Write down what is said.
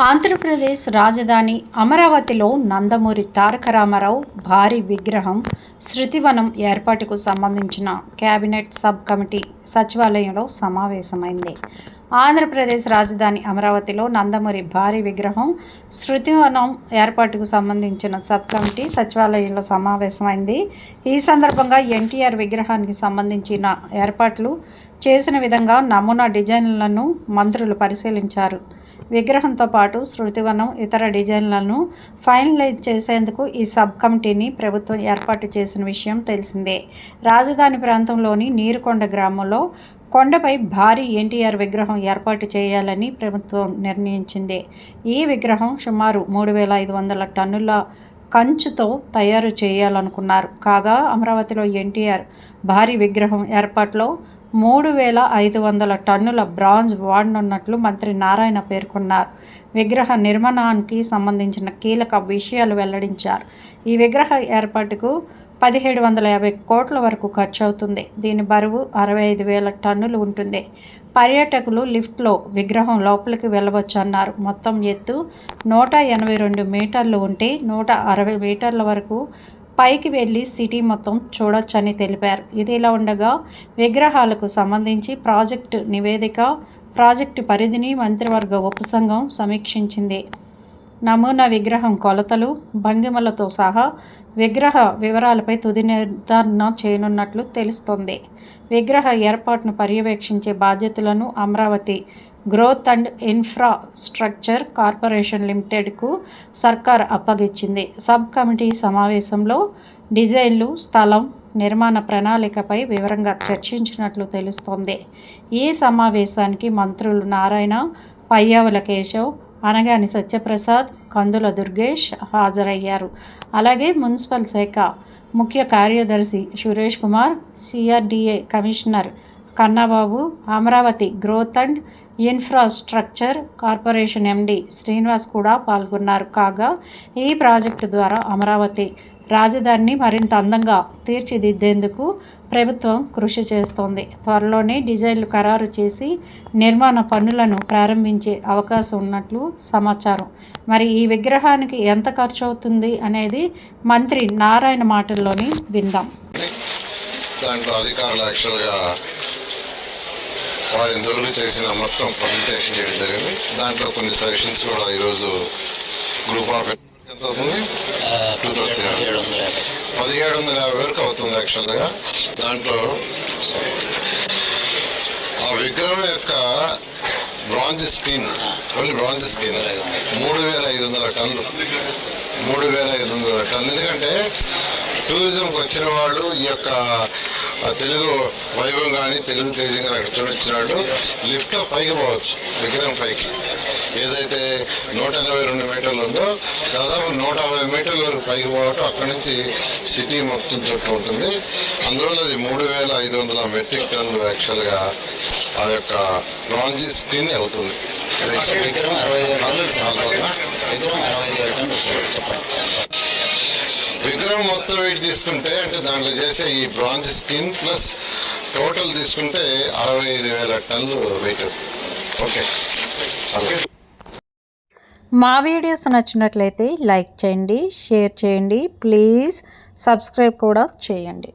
ఆంధ్రప్రదేశ్ రాజధాని అమరావతిలో నందమూరి తారక రామారావు భారీ విగ్రహం శృతివనం ఏర్పాటుకు సంబంధించిన కేబినెట్ సబ్ కమిటీ సచివాలయంలో సమావేశమైంది. ఆంధ్రప్రదేశ్ రాజధాని అమరావతిలో నందమూరి భారీ విగ్రహం శృతివనం ఏర్పాటుకు సంబంధించిన సబ్ కమిటీ సచివాలయంలో సమావేశమైంది. ఈ సందర్భంగా ఎన్టీఆర్ విగ్రహానికి సంబంధించిన ఏర్పాట్లు చేసిన విధంగా నమూనా డిజైన్లను మంత్రులు పరిశీలించారు. విగ్రహంతో పాటు శృతివనం ఇతర డిజైన్లను ఫైనలైజ్ చేసేందుకు ఈ సబ్ కమిటీని ప్రభుత్వం ఏర్పాటు చేసిన విషయం తెలిసిందే. రాజధాని ప్రాంతంలోని నీరుకొండ గ్రామంలో కొండపై భారీ ఎన్టీఆర్ విగ్రహం ఏర్పాటు చేయాలని ప్రభుత్వం నిర్ణయించింది. ఈ విగ్రహం సుమారు 3,500 టన్నుల కంచుతో తయారు చేయాలనుకున్నారు. కాగా అమరావతిలో ఎన్టీఆర్ భారీ విగ్రహం ఏర్పాటులో 3,500 టన్నుల బ్రాంజ్ వాడనున్నట్లు మంత్రి నారాయణ పేర్కొన్నారు. విగ్రహ నిర్మాణానికి సంబంధించిన కీలక విషయాలు వెల్లడించారు. ఈ విగ్రహ ఏర్పాటుకు 1,750 కోట్ల వరకు ఖర్చు అవుతుంది. దీని బరువు 65,000 టన్నులు ఉంటుంది. పర్యాటకులు లిఫ్ట్లో విగ్రహం లోపలికి వెళ్ళవచ్చు అన్నారు. మొత్తం ఎత్తు 182 మీటర్లు ఉంటే 160 మీటర్ల వరకు పైకి వెళ్లి సిటీ మొత్తం చూడొచ్చని తెలిపారు. ఇదిలా ఉండగా విగ్రహాలకు సంబంధించి ప్రాజెక్టు నివేదిక, ప్రాజెక్టు పరిధిని మంత్రివర్గ ఉపసంఘం సమీక్షించింది. నమూనా విగ్రహం కొలతలు, భంగిమలతో సహా విగ్రహ వివరాలపై తుది నిర్ధారణ చేయనున్నట్లు తెలుస్తోంది. విగ్రహ ఏర్పాటును పర్యవేక్షించే బాధ్యతలను Amaravati growth and infrastructure corporation లిమిటెడ్కు సర్కార్ అప్పగించింది. సబ్ కమిటీ సమావేశంలో డిజైన్లు, స్థలం, నిర్మాణ ప్రణాళికపై వివరంగా చర్చించినట్లు తెలుస్తోంది. ఈ సమావేశానికి మంత్రులు నారాయణ, పయ్యావుల కేశవ్, అనగాని సత్యప్రసాద్, కందుల దుర్గేష్ హాజరయ్యారు. అలాగే మున్సిపల్ శాఖ ముఖ్య కార్యదర్శి Suresh Kumar, CRDA commissioner Kannababu, Amaravati growth and infrastructure corporation MD Srinivas కూడా పాల్గొన్నారు. కాగా ఈ ప్రాజెక్టు ద్వారా అమరావతి రాజధానిని మరింత అందంగా తీర్చిదిద్దేందుకు ప్రభుత్వం కృషి చేస్తోంది. త్వరలోనే డిజైన్లు ఖరారు చేసి నిర్మాణ పనులను ప్రారంభించే అవకాశం ఉన్నట్లు సమాచారం. మరి ఈ విగ్రహానికి ఎంత ఖర్చు అవుతుంది అనేది మంత్రి నారాయణ మాటల్లోని విందాం. దాంట్లో అధికారులు యాక్చువల్గా వారి ఇంతవరకు చేసిన మొత్తం ప్రజెంటేషన్ చేయడం జరిగింది. దాంట్లో కొన్ని సజెషన్స్ కూడా ఈరోజు గ్రూప్ ఆఫ్ ఎంత అవుతుంది, 1,750 వరకు అవుతుంది యాక్చువల్గా. దాంట్లో ఆ విగ్రహం యొక్క bronze screen, only bronze screen 3,500 టన్నులు. 3,500 టన్నులు. ఎందుకంటే టూరిజంకి వచ్చిన వాళ్ళు ఈ యొక్క తెలుగు వైభవం కానీ తెలుగు తేజం కానీ అక్కడ చూడొచ్చిన వాళ్ళు లిఫ్ట్లో పైకి పోవచ్చు. విగ్రహం పైకి ఏదైతే 182 మీటర్లు ఉందో దాదాపు 160 మీటర్ల వరకు పైకి పోవటం, అక్కడి నుంచి సిటీ మొత్తం చుట్టూ ఉంటుంది. అందులో అది 3,500 మెట్రిక్ టన్నులు యాక్చువల్గా ఆ యొక్క బ్రాంజీ స్క్రీన్ అవుతుంది. విగ్రహం మొత్తం వెయిట్ తీసుకుంటే అంటే దాంట్లో చేసే ఈ బ్రాంజ్ స్కిన్ ప్లస్ టోటల్ తీసుకుంటే 65,000 టన్నులు వెయిట్. ఓకే. మా వీడియోస్ నచ్చినట్లయితే లైక్ చేయండి, షేర్ చేయండి, ప్లీజ్ సబ్స్క్రైబ్ కూడా చేయండి.